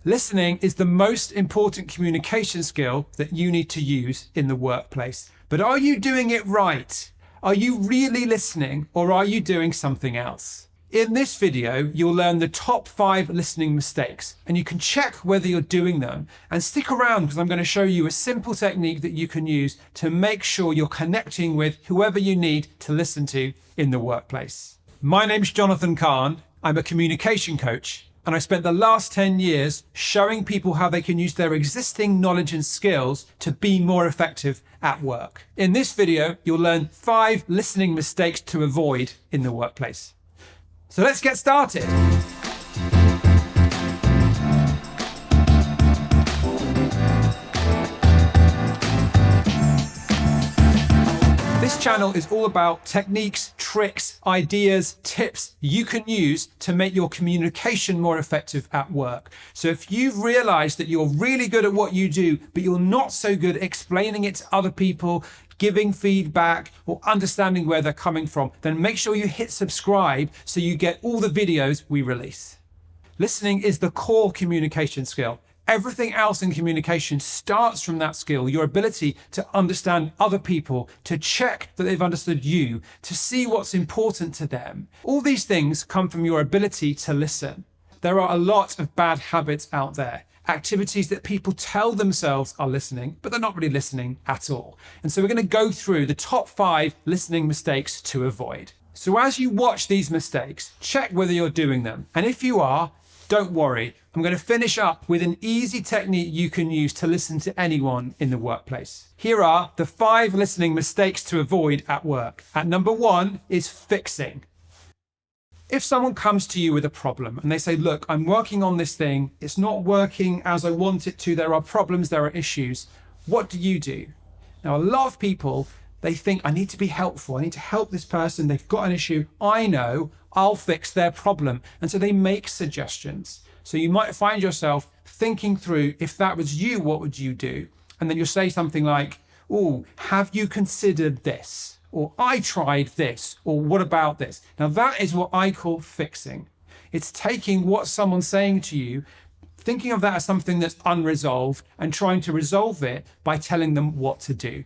Listening is the most important communication skill that you need to use in the workplace. But are you doing it right? Are you really listening, or are you doing something else? In this video, you'll learn the top 5 listening mistakes, and you can check whether you're doing them. And stick around because I'm going to show you a simple technique that you can use to make sure you're connecting with whoever you need to listen to in the workplace. My name's Jonathan Kahn. I'm a communication coach, and I spent the last 10 years showing people how they can use their existing knowledge and skills to be more effective at work. In this video, you'll learn 5 listening mistakes to avoid in the workplace. So let's get started. This channel is all about techniques, tricks, ideas, tips you can use to make your communication more effective at work. So if you've realized that you're really good at what you do, but you're not so good at explaining it to other people, giving feedback, or understanding where they're coming from, then make sure you hit subscribe so you get all the videos we release. Listening is the core communication skill. Everything else in communication starts from that skill, your ability to understand other people, to check that they've understood you, to see what's important to them. All these things come from your ability to listen. There are a lot of bad habits out there, activities that people tell themselves are listening, but they're not really listening at all. And so we're going to go through the top 5 listening mistakes to avoid. So as you watch these mistakes, check whether you're doing them. And if you are, don't worry, I'm going to finish up with an easy technique you can use to listen to anyone in the workplace. Here are the 5 listening mistakes to avoid at work. At number 1 is fixing. If someone comes to you with a problem and they say, look, I'm working on this thing, it's not working as I want it to, there are problems, there are issues, what do you do? Now, a lot of people, they think, I need to be helpful, I need to help this person, they've got an issue, I know, I'll fix their problem. And so they make suggestions. So you might find yourself thinking through, if that was you, what would you do? And then you'll say something like, oh, have you considered this? Or I tried this, or what about this? Now that is what I call fixing. It's taking what someone's saying to you, thinking of that as something that's unresolved, and trying to resolve it by telling them what to do.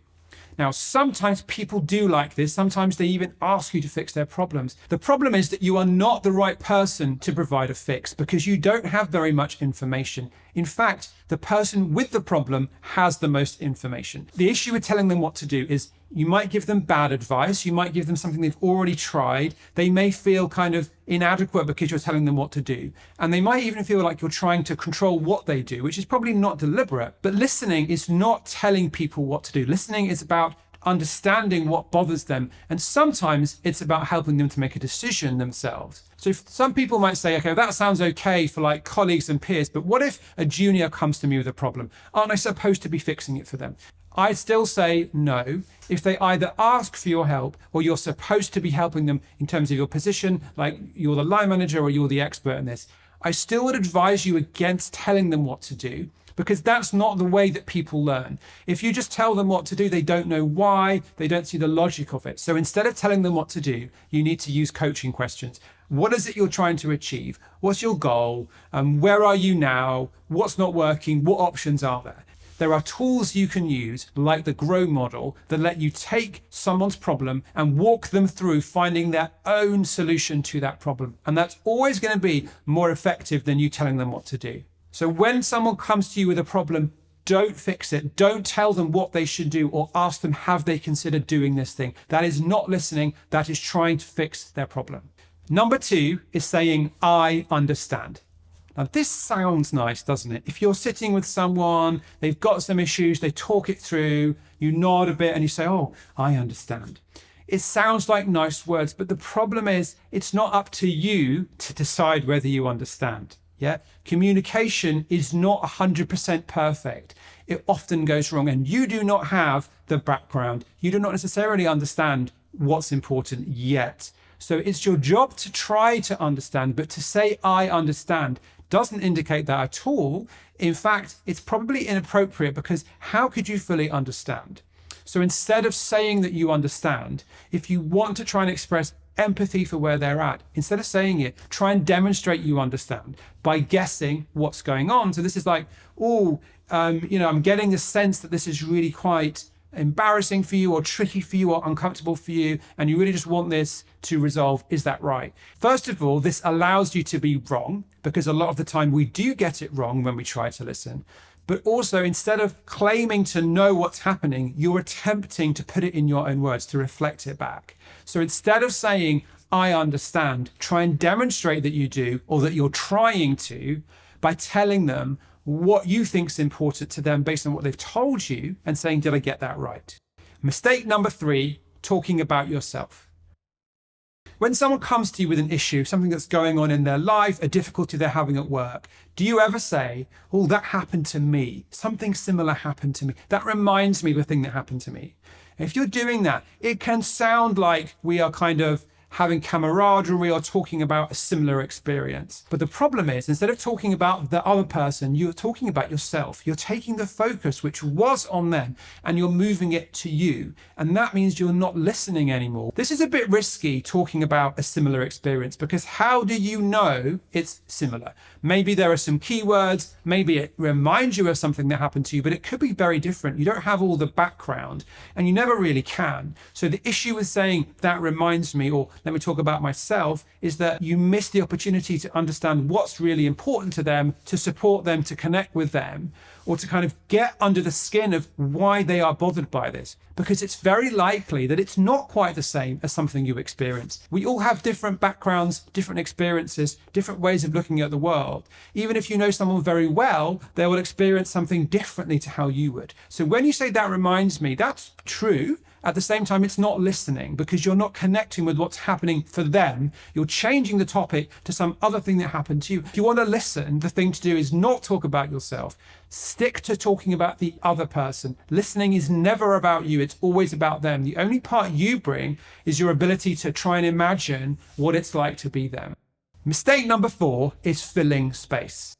Now, sometimes people do like this. Sometimes they even ask you to fix their problems. The problem is that you are not the right person to provide a fix because you don't have very much information. In fact, the person with the problem has the most information. The issue with telling them what to do is you might give them bad advice. You might give them something they've already tried. They may feel kind of inadequate because you're telling them what to do. And they might even feel like you're trying to control what they do, which is probably not deliberate. But listening is not telling people what to do. Listening is about understanding what bothers them. And sometimes it's about helping them to make a decision themselves. So if some people might say, okay, that sounds okay for like colleagues and peers, but what if a junior comes to me with a problem? Aren't I supposed to be fixing it for them? I'd still say no. If they either ask for your help or you're supposed to be helping them in terms of your position, like you're the line manager or you're the expert in this, I still would advise you against telling them what to do, because that's not the way that people learn. If you just tell them what to do, they don't know why, they don't see the logic of it. So instead of telling them what to do, you need to use coaching questions. What is it you're trying to achieve? What's your goal? Where are you now? What's not working? What options are there? There are tools you can use, like the GROW model, that let you take someone's problem and walk them through finding their own solution to that problem. And that's always going to be more effective than you telling them what to do. So when someone comes to you with a problem, don't fix it. Don't tell them what they should do or ask them, have they considered doing this thing? That is not listening. That is trying to fix their problem. Number 2 is saying, I understand. Now, this sounds nice, doesn't it? If you're sitting with someone, they've got some issues, they talk it through, you nod a bit and you say, oh, I understand. It sounds like nice words, but the problem is it's not up to you to decide whether you understand. Yeah, communication is not 100% perfect. It often goes wrong, and you do not have the background. You do not necessarily understand what's important yet. So it's your job to try to understand, but to say, I understand, doesn't indicate that at all. In fact, it's probably inappropriate, because how could you fully understand? So instead of saying that you understand, if you want to try and express, empathy for where they're at. Instead of saying it, try and demonstrate you understand by guessing what's going on. So this is like, I'm getting the sense that this is really quite embarrassing for you or tricky for you or uncomfortable for you, and you really just want this to resolve. Is that right? First of all, this allows you to be wrong, because a lot of the time we do get it wrong when we try to listen. But also, instead of claiming to know what's happening, you're attempting to put it in your own words, to reflect it back. So instead of saying, I understand, try and demonstrate that you do, or that you're trying to, by telling them what you think is important to them based on what they've told you, and saying, did I get that right? Mistake number 3, talking about yourself. When someone comes to you with an issue, something that's going on in their life, a difficulty they're having at work, do you ever say, oh, that happened to me. Something similar happened to me. That reminds me of a thing that happened to me. And if you're doing that, it can sound like we are kind of having camaraderie or talking about a similar experience. But the problem is, instead of talking about the other person, you're talking about yourself. You're taking the focus which was on them and you're moving it to you. And that means you're not listening anymore. This is a bit risky, talking about a similar experience, because how do you know it's similar? Maybe there are some keywords, maybe it reminds you of something that happened to you, but it could be very different. You don't have all the background, and you never really can. So the issue with saying that reminds me, or let me talk about myself, is that you miss the opportunity to understand what's really important to them, to support them, to connect with them, or to kind of get under the skin of why they are bothered by this. Because it's very likely that it's not quite the same as something you experience. We all have different backgrounds, different experiences, different ways of looking at the world. Even if you know someone very well, they will experience something differently to how you would. So when you say that reminds me, that's true. At the same time, it's not listening, because you're not connecting with what's happening for them. You're changing the topic to some other thing that happened to you. If you want to listen, the thing to do is not talk about yourself. Stick to talking about the other person. Listening is never about you. It's always about them. The only part you bring is your ability to try and imagine what it's like to be them. Mistake number 4 is filling space.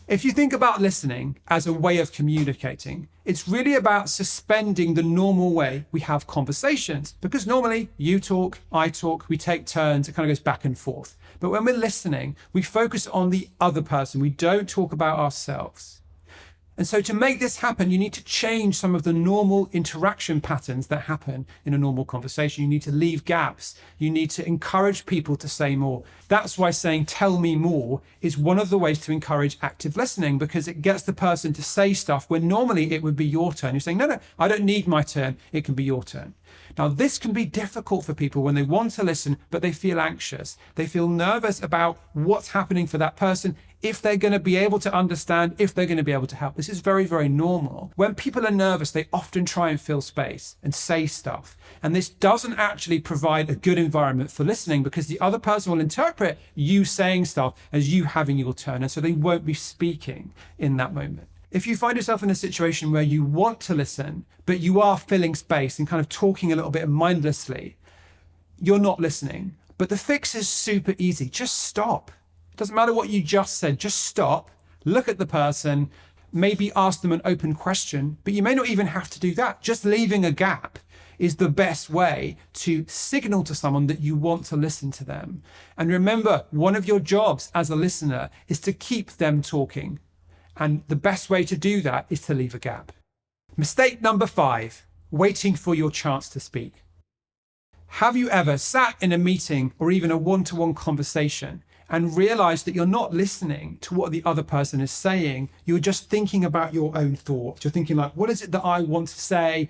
If you think about listening as a way of communicating, it's really about suspending the normal way we have conversations. Because normally you talk, I talk, we take turns, it kind of goes back and forth. But when we're listening, we focus on the other person. We don't talk about ourselves. And so to make this happen, you need to change some of the normal interaction patterns that happen in a normal conversation. You need to leave gaps. You need to encourage people to say more. That's why saying, tell me more, is one of the ways to encourage active listening, because it gets the person to say stuff when normally it would be your turn. You're saying, no, I don't need my turn. It can be your turn. Now, this can be difficult for people when they want to listen, but they feel anxious. They feel nervous about what's happening for that person, if they're going to be able to understand, if they're going to be able to help. This is very, very normal. When people are nervous, they often try and fill space and say stuff. And this doesn't actually provide a good environment for listening, because the other person will interpret you saying stuff as you having your turn. And so they won't be speaking in that moment. If you find yourself in a situation where you want to listen, but you are filling space and kind of talking a little bit mindlessly, you're not listening. But the fix is super easy. Just stop. It doesn't matter what you just said. Just stop, look at the person, maybe ask them an open question, but you may not even have to do that. Just leaving a gap is the best way to signal to someone that you want to listen to them. And remember, one of your jobs as a listener is to keep them talking. And the best way to do that is to leave a gap. Mistake number 5, waiting for your chance to speak. Have you ever sat in a meeting or even a one-to-one conversation and realized that you're not listening to what the other person is saying? You're just thinking about your own thoughts. You're thinking like, what is it that I want to say?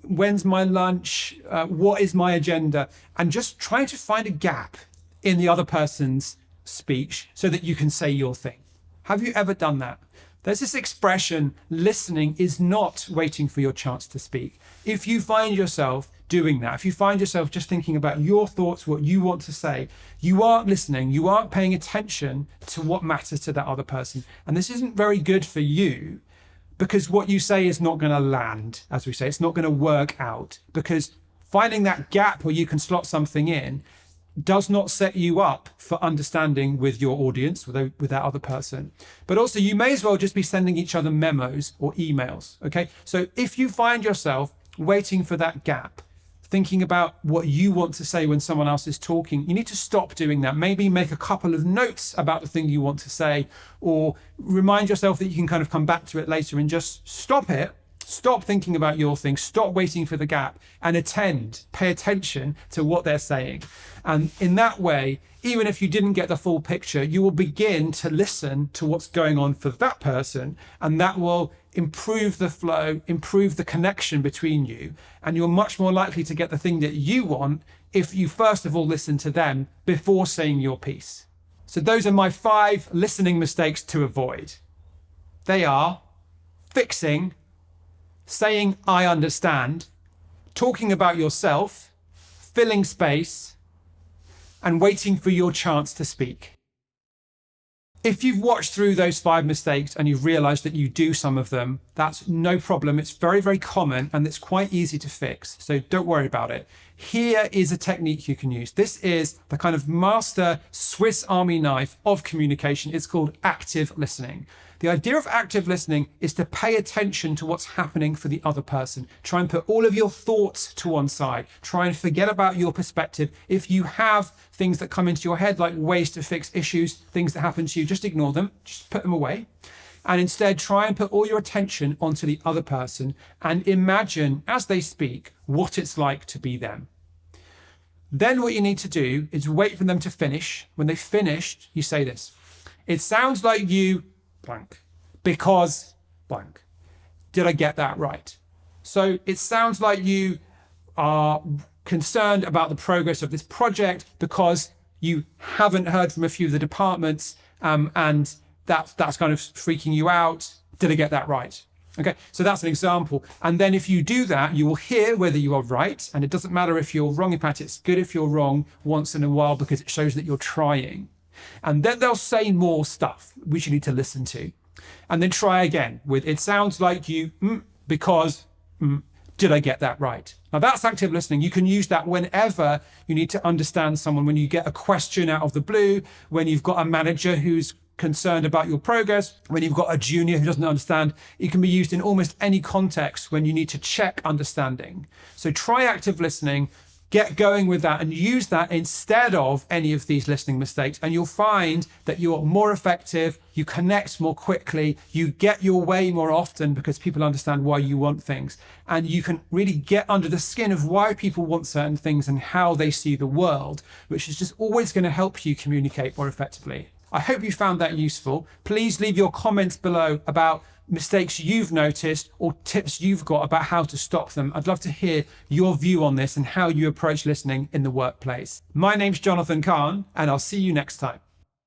When's my lunch? What is my agenda? And just trying to find a gap in the other person's speech so that you can say your thing. Have you ever done that? There's this expression, listening is not waiting for your chance to speak. If you find yourself doing that, if you find yourself just thinking about your thoughts, what you want to say, you aren't listening, you aren't paying attention to what matters to that other person. And this isn't very good for you, because what you say is not going to land, as we say. It's not going to work out, because finding that gap where you can slot something in does not set you up for understanding with your audience, with that other person. But also, you may as well just be sending each other memos or emails, okay? So if you find yourself waiting for that gap, thinking about what you want to say when someone else is talking, you need to stop doing that. Maybe make a couple of notes about the thing you want to say, or remind yourself that you can kind of come back to it later and just stop it. Stop thinking about your thing, stop waiting for the gap, and pay attention to what they're saying. And in that way, even if you didn't get the full picture, you will begin to listen to what's going on for that person, and that will improve the flow, improve the connection between you, and you're much more likely to get the thing that you want if you first of all listen to them before saying your piece. So those are my 5 listening mistakes to avoid. They are fixing, saying I understand, talking about yourself, filling space, and waiting for your chance to speak. If you've watched through those 5 mistakes and you've realized that you do some of them, that's no problem. It's very, very common and it's quite easy to fix. So don't worry about it. Here is a technique you can use. This is the kind of master Swiss Army knife of communication. It's called active listening. The idea of active listening is to pay attention to what's happening for the other person. Try and put all of your thoughts to one side. Try and forget about your perspective. If you have things that come into your head, like ways to fix issues, things that happen to you, just ignore them, just put them away. And instead try and put all your attention onto the other person and imagine as they speak what it's like to be them. Then what you need to do is wait for them to finish. When they've finished, you say this: "It sounds like you blank, because blank. Did I get that right?" So it sounds like you are concerned about the progress of this project because you haven't heard from a few of the departments, and that's kind of freaking you out. Did I get that right? Okay, so that's an example. And then if you do that, you will hear whether you are right. And it doesn't matter if you're wrong. In fact, it's good if you're wrong once in a while because it shows that you're trying. And then they'll say more stuff which you need to listen to. And then try again with "It sounds like you because did I get that right?" Now that's active listening. You can use that whenever you need to understand someone, when you get a question out of the blue, when you've got a manager who's concerned about your progress, when you've got a junior who doesn't understand. It can be used in almost any context when you need to check understanding. So try active listening. Get going with that and use that instead of any of these listening mistakes. And you'll find that you're more effective, you connect more quickly, you get your way more often because people understand why you want things. And you can really get under the skin of why people want certain things and how they see the world, which is just always going to help you communicate more effectively. I hope you found that useful. Please leave your comments below about mistakes you've noticed or tips you've got about how to stop them. I'd love to hear your view on this and how you approach listening in the workplace. My name's Jonathan Kahn, and I'll see you next time.